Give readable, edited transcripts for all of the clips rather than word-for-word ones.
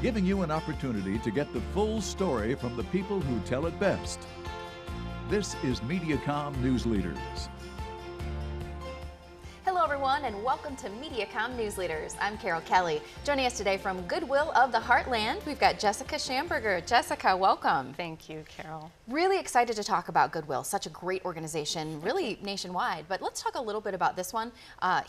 giving you an opportunity to get the full story from the people who tell it best. This is Mediacom News Leaders. Hello everyone and welcome to Mediacom News Leaders. I'm Carol Kelly. Joining us today from Goodwill of the Heartland, we've got Jessica Schamberger. Jessica, welcome. Thank you, Carol. Really excited to talk about Goodwill, such a great organization, really nationwide. But let's talk a little bit about this one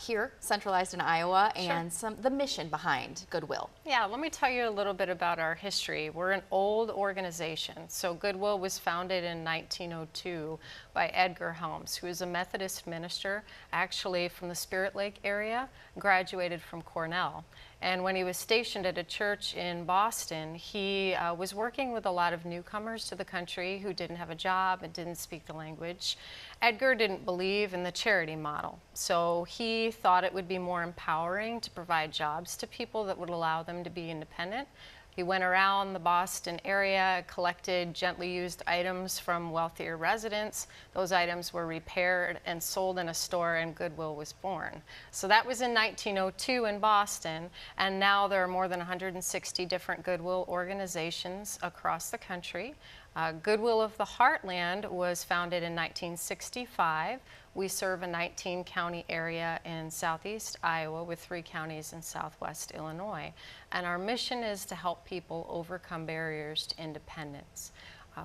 here, centralized in Iowa, and the mission behind Goodwill. Yeah, let me tell you a little bit about our history. We're an old organization. So Goodwill was founded in 1902 by Edgar Helms, who is a Methodist minister, actually from the Spirit Lake area, graduated from Cornell. And when he was stationed at a church in Boston, he was working with a lot of newcomers to the country who didn't have a job and didn't speak the language. Edgar didn't believe in the charity model, so he thought it would be more empowering to provide jobs to people that would allow them to be independent. He went around the Boston area, collected gently used items from wealthier residents. Those items were repaired and sold in a store, and Goodwill was born. So that was in 1902 in Boston, and now there are more than 160 different Goodwill organizations across the country. Goodwill of the Heartland was founded in 1965. We serve a 19-county area in southeast Iowa with 3 counties in southwest Illinois. And our mission is to help people overcome barriers to independence.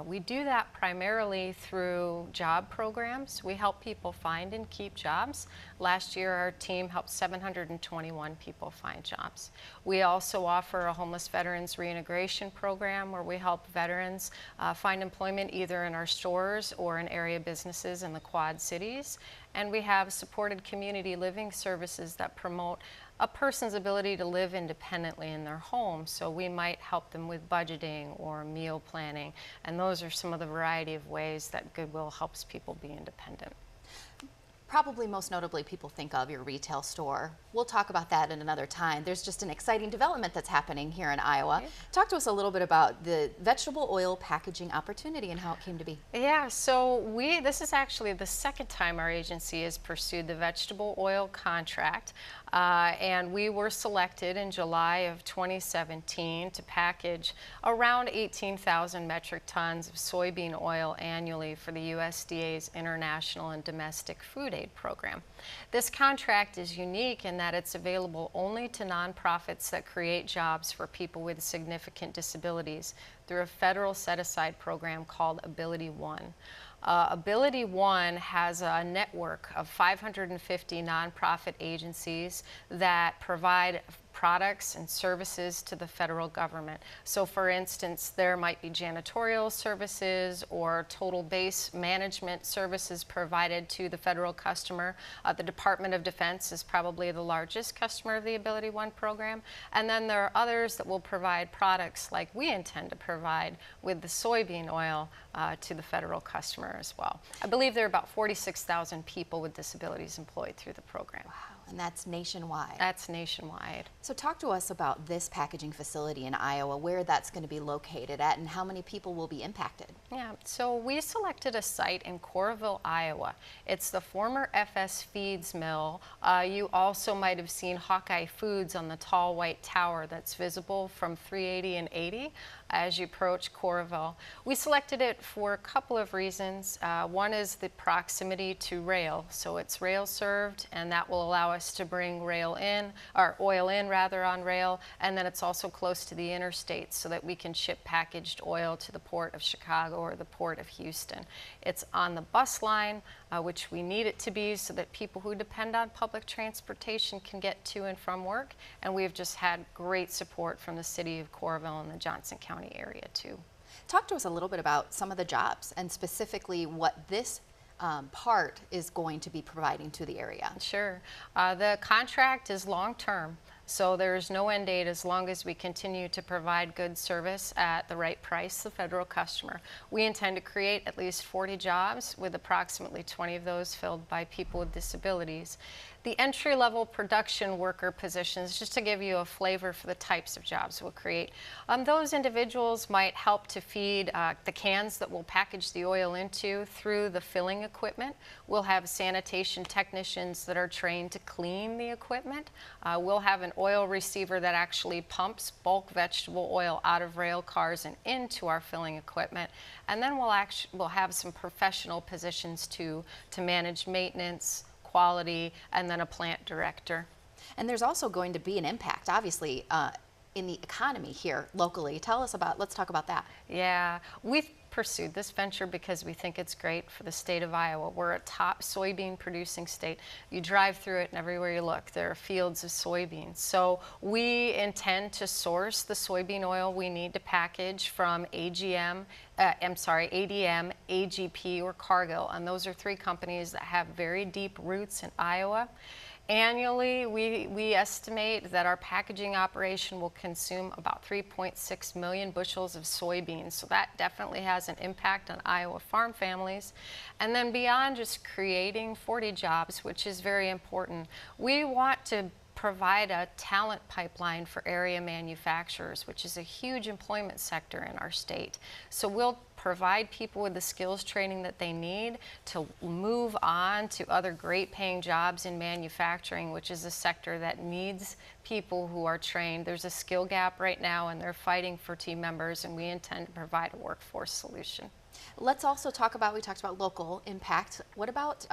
We do that primarily through job programs. We help people find and keep jobs. Last year, our team helped 721 people find jobs. We also offer a homeless veterans reintegration program where we help veterans find employment either in our stores or in area businesses in the Quad Cities. And we have supported community living services that promote a person's ability to live independently in their home. So we might help them with budgeting or meal planning. And those are some of the variety of ways that Goodwill helps people be independent. Probably most notably, people think of your retail store. We'll talk about that in another time. There's just an exciting development that's happening here in Iowa. Okay. Talk to us a little bit about the vegetable oil packaging opportunity and how it came to be. Yeah, so this is actually the second time our agency has pursued the vegetable oil contract. And we were selected in July of 2017 to package around 18,000 metric tons of soybean oil annually for the USDA's International and Domestic Food Aid Program. This contract is unique in that it's available only to nonprofits that create jobs for people with significant disabilities through a federal set-aside program called Ability One. Ability One has a network of 550 nonprofit agencies that provide products and services to the federal government. So for instance, there might be janitorial services or total base management services provided to the federal customer. The Department of Defense is probably the largest customer of the Ability One program. And then there are others that will provide products like we intend to provide with the soybean oil to the federal customer as well. I believe there are about 46,000 people with disabilities employed through the program. Wow. And that's nationwide. That's nationwide. So talk to us about this packaging facility in Iowa, where that's going to be located at and how many people will be impacted. Yeah, so we selected a site in Coralville, Iowa. It's the former FS Feeds mill. You also might have seen Hawkeye Foods on the tall white tower that's visible from 380 and 80 as you approach Coralville. We selected it for a couple of reasons. One is the proximity to rail. So it's rail served, and that will allow us to bring oil in on rail, and then it's also close to the interstate so that we can ship packaged oil to the port of Chicago or the port of Houston. It's on the bus line, which we need it to be so that people who depend on public transportation can get to and from work, and we've just had great support from the city of Coralville and the Johnson County area too. Talk to us a little bit about some of the jobs and specifically what this part is going to be providing to the area. Sure. The contract is long-term, so there's no end date as long as we continue to provide good service at the right price to the federal customer. We intend to create at least 40 jobs, with approximately 20 of those filled by people with disabilities. the entry-level production worker positions, just to give you a flavor for the types of jobs we'll create. Those individuals might help to feed the cans that we'll package the oil into through the filling equipment. We'll have sanitation technicians that are trained to clean the equipment. We'll have an oil receiver that actually pumps bulk vegetable oil out of rail cars and into our filling equipment. And then we'll have some professional positions to manage maintenance, quality, and then a plant director. And there's also going to be an impact, obviously, in the economy here locally. Let's talk about that. Yeah, we've pursued this venture because we think it's great for the state of Iowa. We're a top soybean producing state. You drive through it and everywhere you look, there are fields of soybeans. So we intend to source the soybean oil we need to package from ADM, AGP, or Cargill. And those are three companies that have very deep roots in Iowa. Annually, we estimate that our packaging operation will consume about 3.6 million bushels of soybeans. So that definitely has an impact on Iowa farm families. And then beyond just creating 40 jobs, which is very important, we want to provide a talent pipeline for area manufacturers, which is a huge employment sector in our state. So we'll provide people with the skills training that they need to move on to other great paying jobs in manufacturing, which is a sector that needs people who are trained. There's a skill gap right now and they're fighting for team members, and we intend to provide a workforce solution. Let's also talk about, we talked about local impact. What about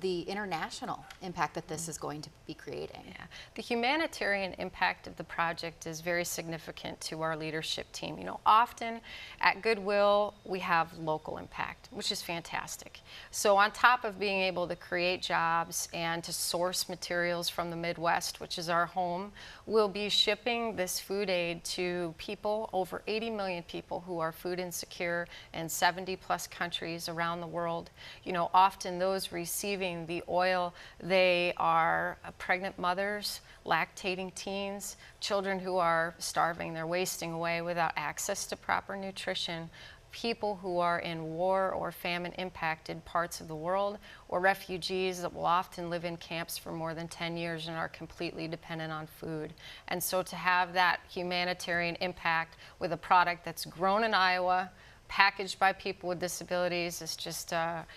the international impact that this is going to be creating? Yeah. The humanitarian impact of the project is very significant to our leadership team. You know, often at Goodwill, we have local impact, which is fantastic. So on top of being able to create jobs and to source materials from the Midwest, which is our home, we'll be shipping this food aid to people, over 80 million people who are food insecure in 70 plus countries around the world. You know, often those receiving the oil, they are pregnant mothers, lactating teens, children who are starving, they're wasting away without access to proper nutrition, people who are in war or famine impacted parts of the world, or refugees that will often live in camps for more than 10 years and are completely dependent on food. And so to have that humanitarian impact with a product that's grown in Iowa, packaged by people with disabilities, is just,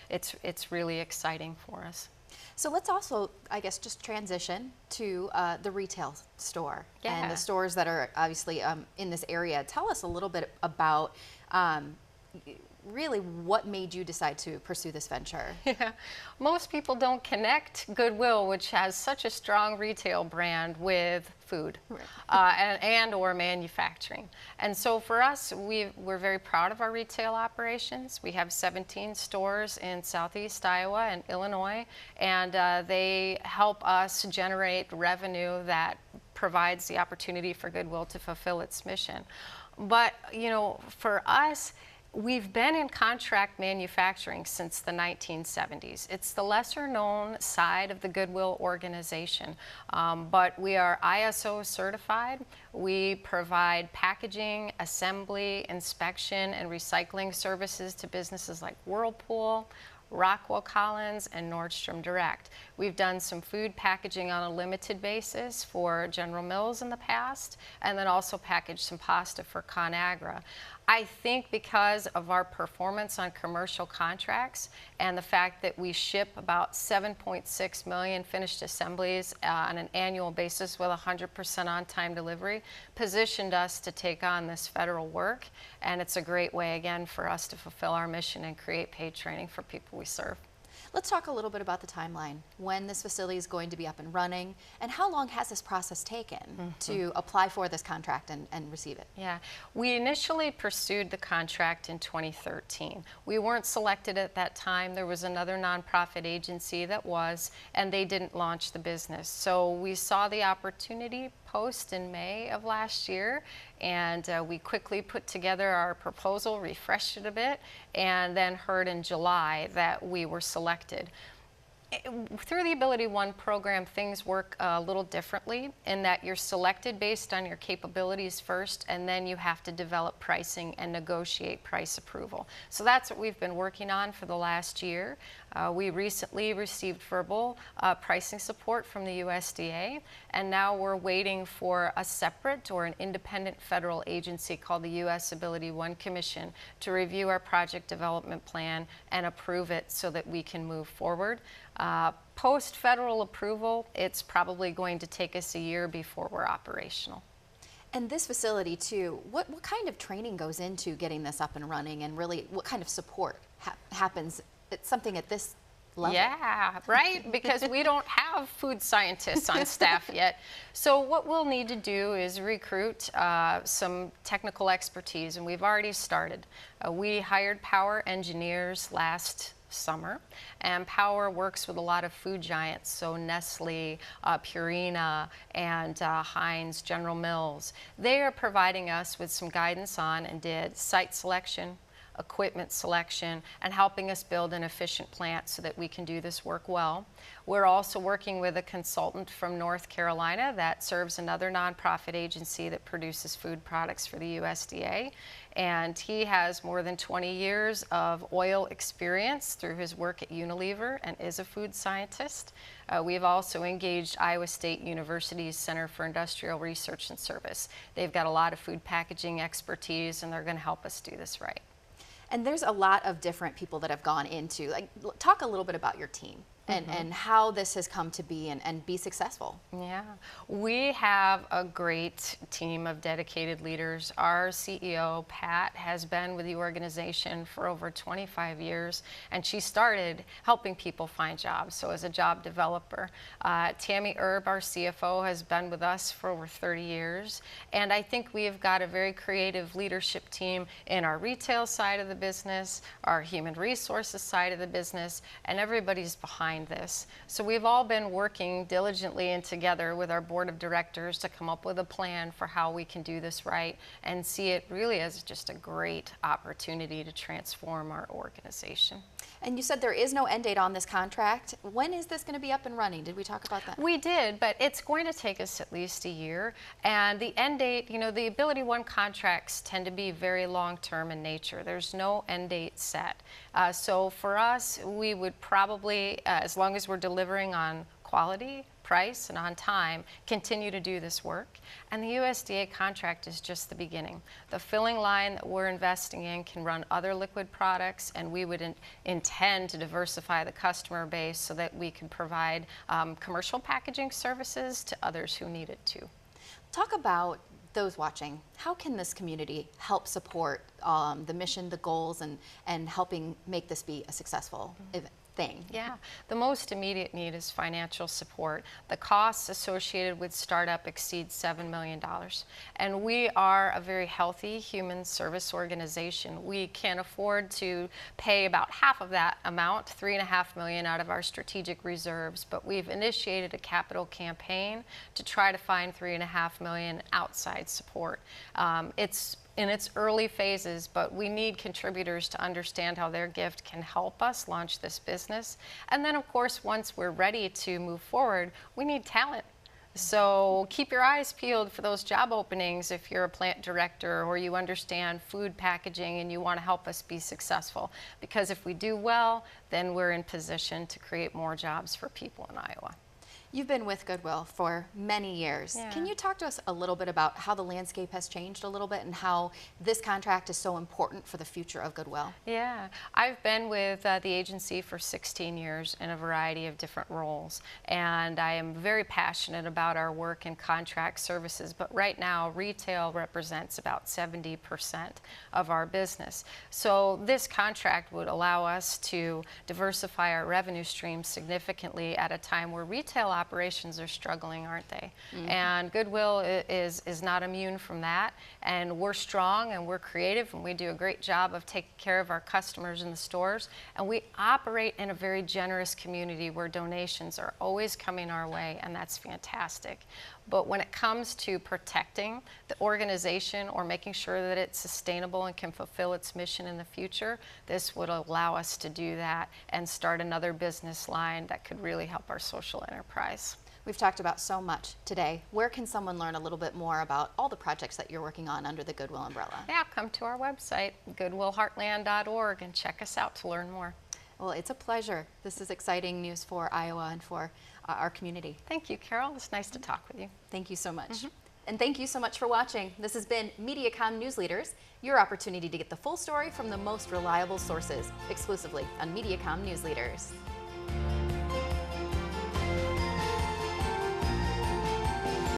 it's really exciting for us. So let's also, I guess, just transition to the retail store and the stores that are obviously in this area. Tell us a little bit about really what made you decide to pursue this venture. Yeah, most people don't connect Goodwill, which has such a strong retail brand, with food and or manufacturing. And so for us, we're very proud of our retail operations. We have 17 stores in Southeast Iowa and Illinois, and they help us generate revenue that provides the opportunity for Goodwill to fulfill its mission. But, you know, for us, we've been in contract manufacturing since the 1970s. It's the lesser known side of the Goodwill organization, but we are ISO certified. We provide packaging, assembly, inspection, and recycling services to businesses like Whirlpool, Rockwell Collins, and Nordstrom Direct. We've done some food packaging on a limited basis for General Mills in the past, and then also packaged some pasta for ConAgra. I think because of our performance on commercial contracts and the fact that we ship about 7.6 million finished assemblies on an annual basis with 100% on-time delivery, positioned us to take on this federal work. And it's a great way, again, for us to fulfill our mission and create paid training for people we serve. Let's talk a little bit about the timeline, when this facility is going to be up and running, and how long has this process taken to apply for this contract and receive it? Yeah, we initially pursued the contract in 2013. We weren't selected at that time. There was another nonprofit agency that was, and they didn't launch the business. So we saw the opportunity post in May of last year, and we quickly put together our proposal, refreshed it a bit, and then heard in July that we were selected. Through the Ability One program, things work a little differently in that you're selected based on your capabilities first, and then you have to develop pricing and negotiate price approval. So that's what we've been working on for the last year. We recently received verbal pricing support from the USDA, and now we're waiting for a separate or an independent federal agency called the U.S. Ability One Commission to review our project development plan and approve it so that we can move forward. Post-federal approval, it's probably going to take us a year before we're operational. And this facility too, what kind of training goes into getting this up and running, and really what kind of support happens? It's something at this level. Yeah, right, because we don't have food scientists on staff yet. So what we'll need to do is recruit some technical expertise, and we've already started. We hired power engineers last summer, and Power works with a lot of food giants, so Nestle, Purina, and Heinz, General Mills. They are providing us with some guidance on and did site selection, equipment selection, and helping us build an efficient plant so that we can do this work well. We're also working with a consultant from North Carolina that serves another nonprofit agency that produces food products for the USDA. And he has more than 20 years of oil experience through his work at Unilever and is a food scientist. We've also engaged Iowa State University's Center for Industrial Research and Service. They've got a lot of food packaging expertise, and they're going to help us do this right. And there's a lot of different people that have gone into, like, talk a little bit about your team and how this has come to be and be successful. Yeah, we have a great team of dedicated leaders. Our CEO, Pat, has been with the organization for over 25 years, and she started helping people find jobs, so as a job developer. Tammy Erb, our CFO, has been with us for over 30 years, and I think we have got a very creative leadership team in our retail side of the business, our human resources side of the business, and everybody's behind this. So we've all been working diligently and together with our board of directors to come up with a plan for how we can do this right and see it really as just a great opportunity to transform our organization. And you said there is no end date on this contract. When is this going to be up and running? Did we talk about that? We did, but it's going to take us at least a year. And the end date, you know, the Ability One contracts tend to be very long-term in nature. There's no end date set. So for us, we would probably, as long as we're delivering on quality, price, and on time, continue to do this work. And the USDA contract is just the beginning. The filling line that we're investing in can run other liquid products, and we would intend to diversify the customer base so that we can provide commercial packaging services to others who need it too. Talk about those watching. How can this community help support the mission, the goals, and helping make this be a successful event? Yeah, the most immediate need is financial support. The costs associated with startup exceed $7 million. And we are a very healthy human service organization. We can afford to pay about half of that amount, $3.5 million, out of our strategic reserves, but we've initiated a capital campaign to try to find $3.5 million outside support. It's in its early phases, but we need contributors to understand how their gift can help us launch this business. And then, of course, once we're ready to move forward, we need talent. So keep your eyes peeled for those job openings if you're a plant director or you understand food packaging and you want to help us be successful. Because if we do well, then we're in position to create more jobs for people in Iowa. You've been with Goodwill for many years. Yeah. Can you talk to us a little bit about how the landscape has changed a little bit and how this contract is so important for the future of Goodwill? Yeah, I've been with the agency for 16 years in a variety of different roles, and I am very passionate about our work in contract services, but right now retail represents about 70% of our business. So this contract would allow us to diversify our revenue streams significantly at a time where retail operations are struggling, aren't they? And Goodwill is not immune from that. And we're strong and we're creative and we do a great job of taking care of our customers in the stores. And we operate in a very generous community where donations are always coming our way, and that's fantastic. But when it comes to protecting the organization or making sure that it's sustainable and can fulfill its mission in the future, this would allow us to do that and start another business line that could really help our social enterprise. We've talked about so much today. Where can someone learn a little bit more about all the projects that you're working on under the Goodwill umbrella? Yeah, come to our website, goodwillheartland.org, and check us out to learn more. Well, it's a pleasure. This is exciting news for Iowa and for our community. Thank you, Carol. It's nice to talk with you. Thank you so much. And thank you so much for watching. This has been Mediacom News Leaders, your opportunity to get the full story from the most reliable sources, exclusively on Mediacom News Leaders.